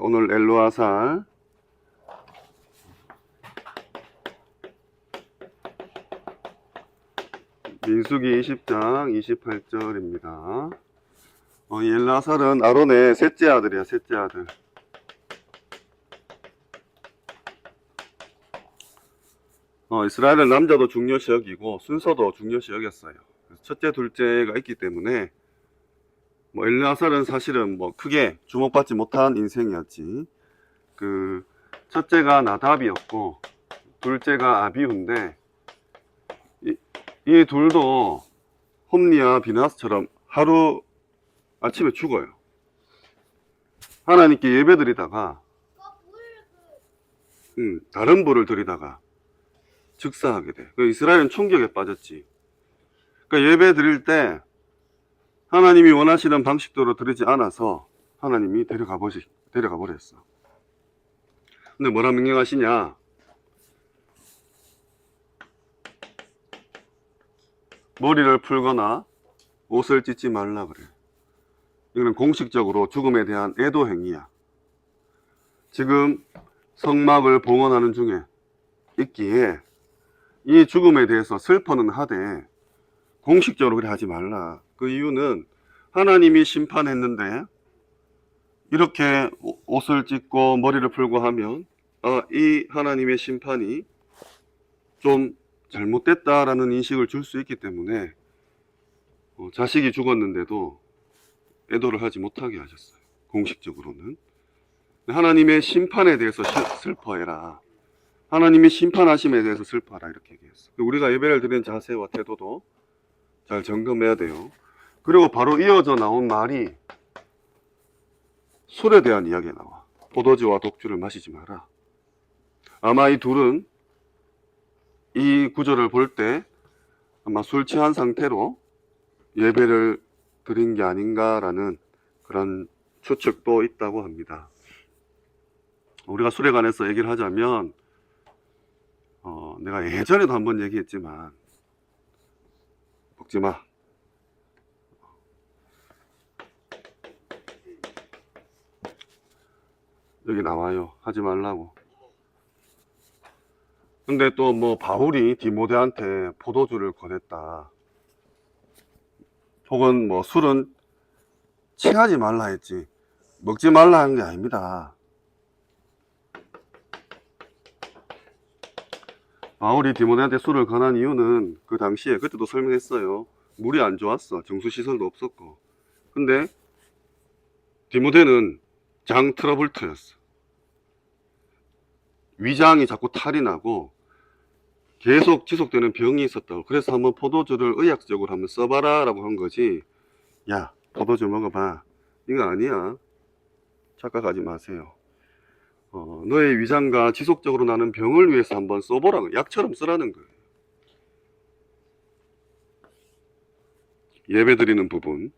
오늘 엘르아살 민수기 20장 28절입니다. 이 엘르아살은 아론의 셋째 아들이야, 셋째 아들. 이스라엘은 남자도 중요시 여기고 순서도 중요시 여겼어요. 첫째, 둘째가 있기 때문에 엘르아살은 사실은 크게 주목받지 못한 인생이었지. 첫째가 나답이었고 둘째가 아비후인데 이 둘도 홈리와 비나스처럼 하루 아침에 죽어요. 하나님께 예배드리다가 다른 불을 드리다가 즉사하게 돼. 이스라엘은 충격에 빠졌지. 그러니까 예배 드릴 때 하나님이 원하시는 방식대로 드리지 않아서 하나님이 데려가 버렸어. 근데 뭐라 명령하시냐? 머리를 풀거나 옷을 찢지 말라 그래. 이거는 공식적으로 죽음에 대한 애도 행위야. 지금 성막을 봉헌하는 중에 있기에 이 죽음에 대해서 슬퍼는 하되 공식적으로 그래 하지 말라. 그 이유는 하나님이 심판했는데 이렇게 옷을 찢고 머리를 풀고 하면 이 하나님의 심판이 좀 잘못됐다라는 인식을 줄 수 있기 때문에 자식이 죽었는데도 애도를 하지 못하게 하셨어요. 공식적으로는. 하나님의 심판에 대해서 슬퍼해라. 하나님이 심판하심에 대해서 슬퍼하라 이렇게 얘기했어. 우리가 예배를 드리는 자세와 태도도 잘 점검해야 돼요. 그리고 바로 이어져 나온 말이 술에 대한 이야기가 나와. 포도주와 독주를 마시지 마라. 아마 이 둘은 이 구절을 볼 때 아마 술 취한 상태로 예배를 드린 게 아닌가라는 그런 추측도 있다고 합니다. 우리가 술에 관해서 얘기를 하자면 내가 예전에도 한번 얘기했지만 먹지 마. 여기 나와요. 하지 말라고. 근데 또 바울이 디모데한테 포도주를 권했다. 혹은 술은 취하지 말라 했지. 먹지 말라 한 게 아닙니다. 바울이 디모데한테 술을 권한 이유는 그 당시에 그때도 설명했어요. 물이 안 좋았어. 정수시설도 없었고. 근데 디모데는 장 트러블트였어. 위장이 자꾸 탈이 나고 계속 지속되는 병이 있었다고. 그래서 한번 포도주를 의학적으로 한번 써봐라 라고 한 거지. 야, 포도주 먹어봐. 이거 아니야. 착각하지 마세요. 너의 위장과 지속적으로 나는 병을 위해서 한번 써보라고. 약처럼 쓰라는 거예요. 예배 드리는 부분,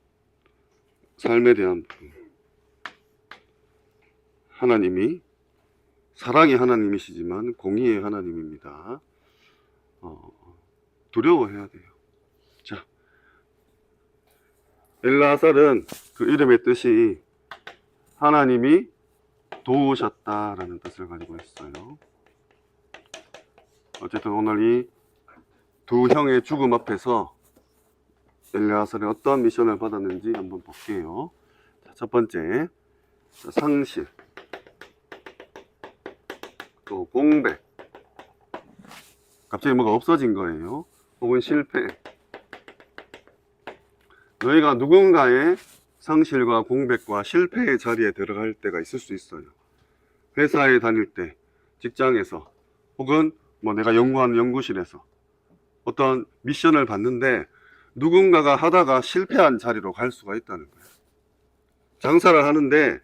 삶에 대한 부분. 하나님이 사랑의 하나님이시지만 공의의 하나님입니다. 두려워해야 돼요. 자, 엘르아살은 그 이름의 뜻이 하나님이 도우셨다라는 뜻을 가지고 있어요. 어쨌든 오늘 이 두 형의 죽음 앞에서 엘르아살이 어떤 미션을 받았는지 한번 볼게요. 자, 첫 번째, 상실, 또 공백, 갑자기 뭐가 없어진 거예요. 혹은 실패. 너희가 누군가의 상실과 공백과 실패의 자리에 들어갈 때가 있을 수 있어요. 회사에 다닐 때, 직장에서, 혹은 내가 연구하는 연구실에서 어떤 미션을 받는데 누군가가 하다가 실패한 자리로 갈 수가 있다는 거예요. 장사를 하는데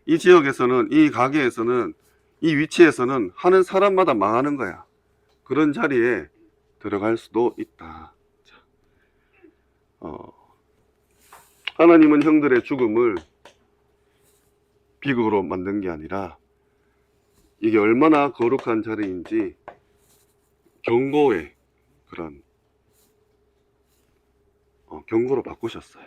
이 지역에서는, 이 가게에서는, 이 위치에서는 하는 사람마다 망하는 거야. 그런 자리에 들어갈 수도 있다. 하나님은 형들의 죽음을 비극으로 만든 게 아니라 이게 얼마나 거룩한 자리인지 경고의 그런 경고로 바꾸셨어요.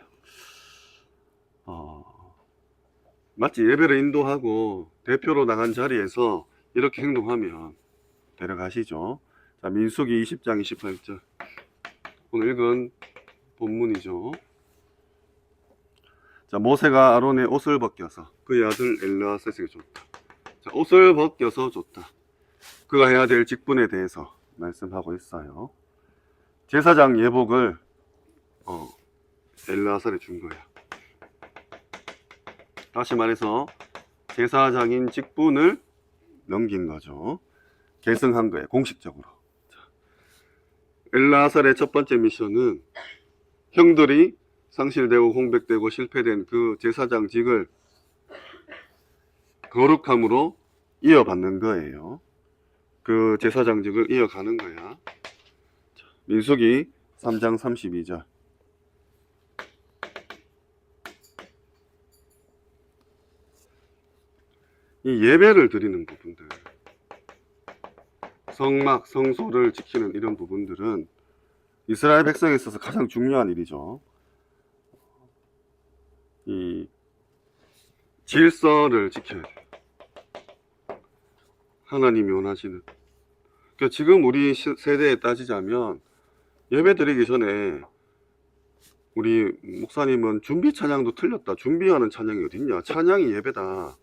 마치 예배를 인도하고 대표로 나간 자리에서 이렇게 행동하면 데려가시죠. 자, 민수기 20장 28절. 오늘 읽은 본문이죠. 자, 모세가 아론의 옷을 벗겨서 그의 아들 엘르아살에게 줬다. 자, 옷을 벗겨서 줬다. 그가 해야 될 직분에 대해서 말씀하고 있어요. 제사장 예복을 엘르아살에 준 거야. 다시 말해서 제사장인 직분을 넘긴 거죠. 계승한 거예요, 공식적으로. 엘르아살의 첫 번째 미션은 형들이 상실되고 공백되고 실패된 그 제사장직을 거룩함으로 이어받는 거예요. 그 제사장직을 이어가는 거야. 민수기 3장 32절. 이 예배를 드리는 부분들, 성막, 성소를 지키는 이런 부분들은 이스라엘 백성에 있어서 가장 중요한 일이죠. 이 질서를 지켜야 돼요. 하나님이 원하시는. 그러니까 지금 우리 세대에 따지자면 예배 드리기 전에 우리 목사님은 준비 찬양도 틀렸다. 준비하는 찬양이 어딨냐. 찬양이 예배다.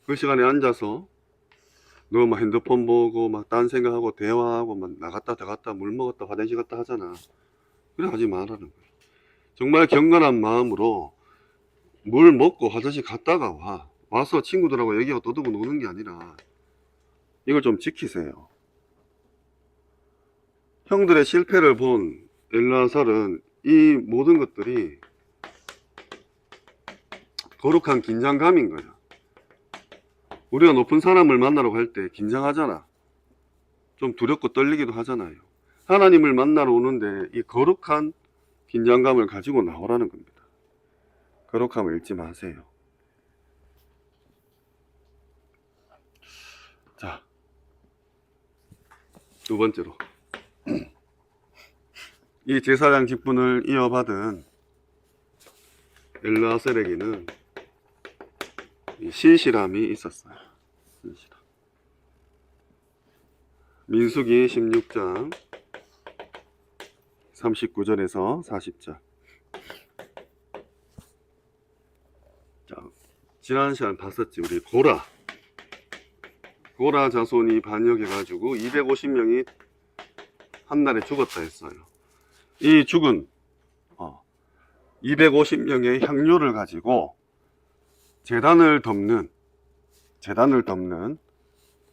그 시간에 앉아서 너 막 핸드폰 보고 막 딴 생각하고 대화하고 막 나갔다 들어갔다 물 먹었다 화장실 갔다 하잖아. 그래 하지 말라는 거야. 정말 경건한 마음으로 물 먹고 화장실 갔다가 와서 친구들하고 얘기하고 떠들고 노는 게 아니라 이걸 좀 지키세요. 형들의 실패를 본 엘르아살은 이 모든 것들이 거룩한 긴장감인 거야. 우리가 높은 사람을 만나러 갈 때 긴장하잖아. 좀 두렵고 떨리기도 하잖아요. 하나님을 만나러 오는데 이 거룩한 긴장감을 가지고 나오라는 겁니다. 거룩함을 잃지 마세요. 자, 두 번째로 이 제사장 직분을 이어받은 엘르아살에게는 신실함이 있었어요. 신실함. 민수기 16장 39절에서 40절. 자, 지난 시간 봤었지. 우리 고라 자손이 반역해가지고 250명이 한날에 죽었다 했어요. 이 죽은 250명의 향료를 가지고 제단을 덮는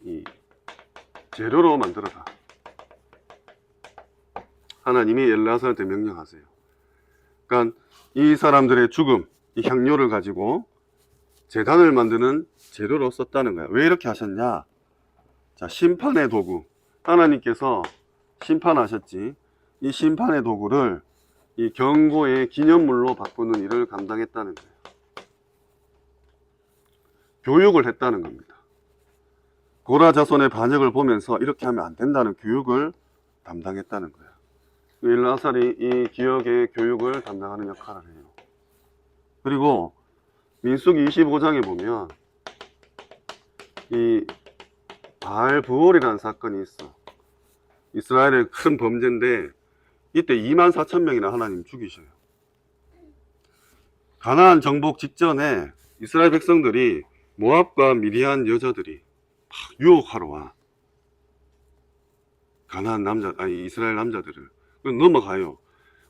이 재료로 만들어라. 하나님이 엘르아살한테 명령하세요. 그러니까 이 사람들의 죽음, 이 향료를 가지고 제단을 만드는 재료로 썼다는 거야. 왜 이렇게 하셨냐? 자, 심판의 도구. 하나님께서 심판하셨지. 이 심판의 도구를 이 경고의 기념물로 바꾸는 일을 감당했다는 거예요. 교육을 했다는 겁니다. 고라 자손의 반역을 보면서 이렇게 하면 안 된다는 교육을 담당했다는 거예요. 엘르아살이 이 기억의 교육을 담당하는 역할을 해요. 그리고 민수기 25장에 보면 이 바알브올이라는 사건이 있어. 이스라엘의 큰 범죄인데 이때 24,000명이나 하나님 죽이셔요. 가나안 정복 직전에 이스라엘 백성들이 모압과 미디안 여자들이 유혹하러 와. 가나안 이스라엘 남자들을 넘어가요.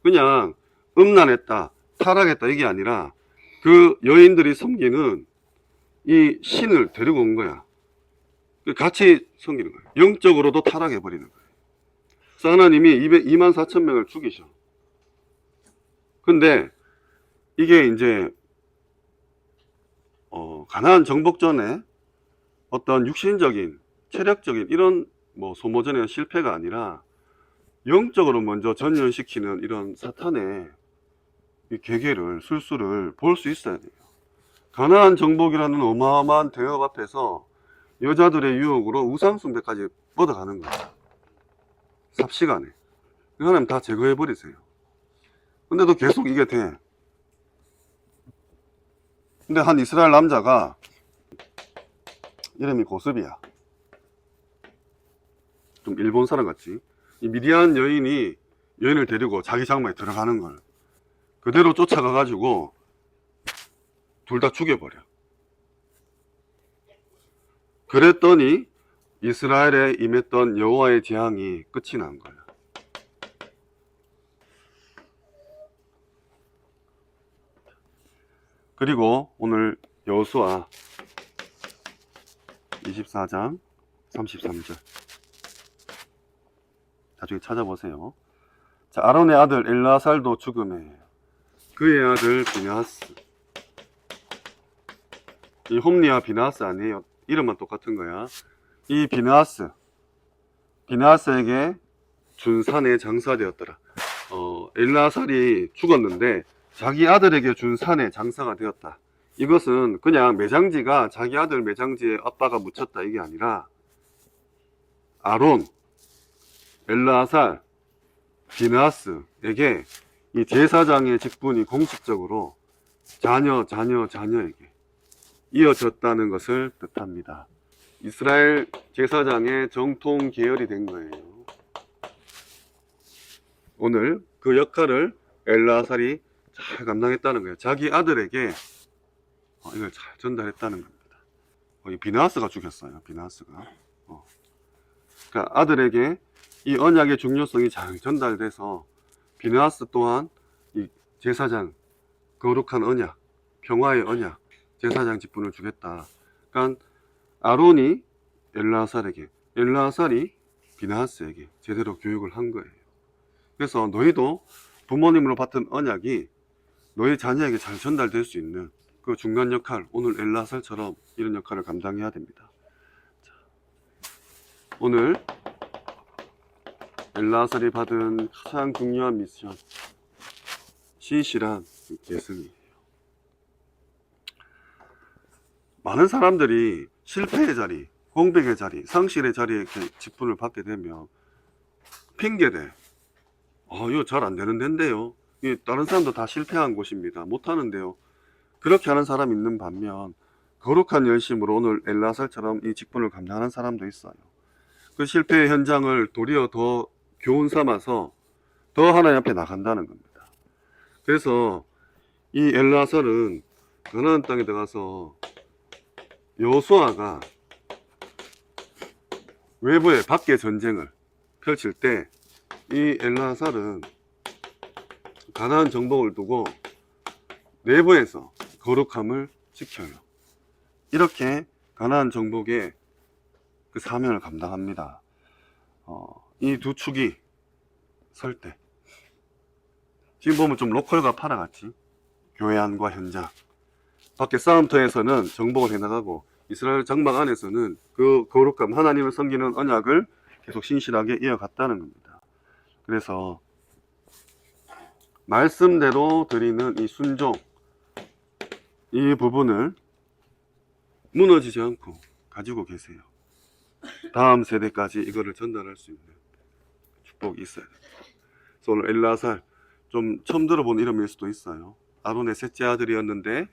그냥 음란했다, 타락했다 이게 아니라 그 여인들이 섬기는 이 신을 데리고 온 거야. 같이 섬기는 거예요. 영적으로도 타락해버리는 거예요. 그래서 하나님이 24,000명을 죽이셔. 근데 이게 이제 가나안 정복 전에 어떤 육신적인, 체력적인 이런 소모전의 실패가 아니라 영적으로 먼저 전염시키는 이런 사탄의 이 계계를, 술수를 볼 수 있어야 돼요. 가나안 정복이라는 어마어마한 대업 앞에서 여자들의 유혹으로 우상숭배까지 뻗어가는 거예요. 삽시간에. 하나님 다 제거해버리세요. 근데도 계속 이게 돼. 근데 한 이스라엘 남자가 이름이 고스비야. 좀 일본 사람 같지. 이 미디안 여인을 데리고 자기 장막에 들어가는 걸 그대로 쫓아가 가지고 둘 다 죽여버려. 그랬더니 이스라엘에 임했던 여호와의 재앙이 끝이 난 거야. 그리고 오늘 여호수아 24장 33절 나중에 찾아보세요. 자, 아론의 아들 엘라살도 죽음에 그의 아들 비나스, 이 홈리와 비나스 아니에요. 이름만 똑같은 거야. 이 비나스에게 준 산에 장사되었더라. 엘라살이 죽었는데 자기 아들에게 준 산에 장사가 되었다. 이것은 그냥 매장지가 자기 아들 매장지에 아빠가 묻혔다 이게 아니라 아론, 엘라살, 비나스에게 이 제사장의 직분이 공식적으로 자녀에게 이어졌다는 것을 뜻합니다. 이스라엘 제사장의 정통 계열이 된 거예요. 오늘 그 역할을 엘라살이 잘 감당했다는 거예요. 자기 아들에게 이걸 잘 전달했다는 겁니다. 이 비나스가 죽였어요. 비나스가. 그러니까 아들에게 이 언약의 중요성이 잘 전달돼서 비나스 또한 이 제사장, 거룩한 언약, 평화의 언약, 제사장 직분을 주겠다. 그러니까 아론이 엘라살에게, 엘라살이 비나스에게 제대로 교육을 한 거예요. 그래서 너희도 부모님으로 받은 언약이 너희 자녀에게 잘 전달될 수 있는 그 중간 역할, 오늘 엘라살처럼 이런 역할을 감당해야 됩니다. 자, 오늘 엘라살이 받은 가장 중요한 미션, 신실한 계승이에요. 많은 사람들이 실패의 자리, 공백의 자리, 상실의 자리에 이렇게 직분을 받게 되면 핑계대. 이거 잘 안 되는 데인데요. 다른 사람도 다 실패한 곳입니다. 못하는데요. 그렇게 하는 사람이 있는 반면 거룩한 열심으로 오늘 엘라살처럼 이 직분을 감당하는 사람도 있어요. 그 실패의 현장을 도리어 더 교훈 삼아서 더 하나님 앞에 나간다는 겁니다. 그래서 이 엘라살은 가나안 땅에 들어가서 여호수아가 외부에 밖에 전쟁을 펼칠 때 이 엘라살은 가나안 정복을 두고 내부에서 거룩함을 지켜요. 이렇게 가나안 정복의 그 사명을 감당합니다. 이 두 축이 설 때 지금 보면 좀 로컬과 파라같이 교회 안과 현장, 밖에 싸움터에서는 정복을 해나가고 이스라엘 장막 안에서는 그 거룩함, 하나님을 섬기는 언약을 계속 신실하게 이어갔다는 겁니다. 그래서 말씀대로 드리는 이 순종, 이 부분을 무너지지 않고 가지고 계세요. 다음 세대까지 이거를 전달할 수 있는 축복이 있어야 됩니다. 그래서 오늘 엘라살, 좀 처음 들어본 이름일 수도 있어요. 아론의 셋째 아들이었는데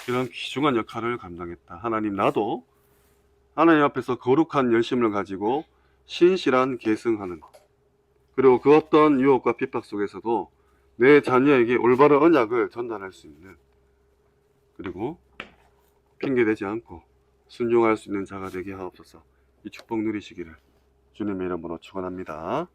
이런 귀중한 역할을 감당했다. 하나님, 나도 하나님 앞에서 거룩한 열심을 가지고 신실한 계승하는 것, 그리고 그 어떤 유혹과 핍박 속에서도 내 자녀에게 올바른 언약을 전달할 수 있는, 그리고 핑계대지 않고 순종할 수 있는 자가 되게 하옵소서. 이 축복 누리시기를 주님의 이름으로 축원합니다.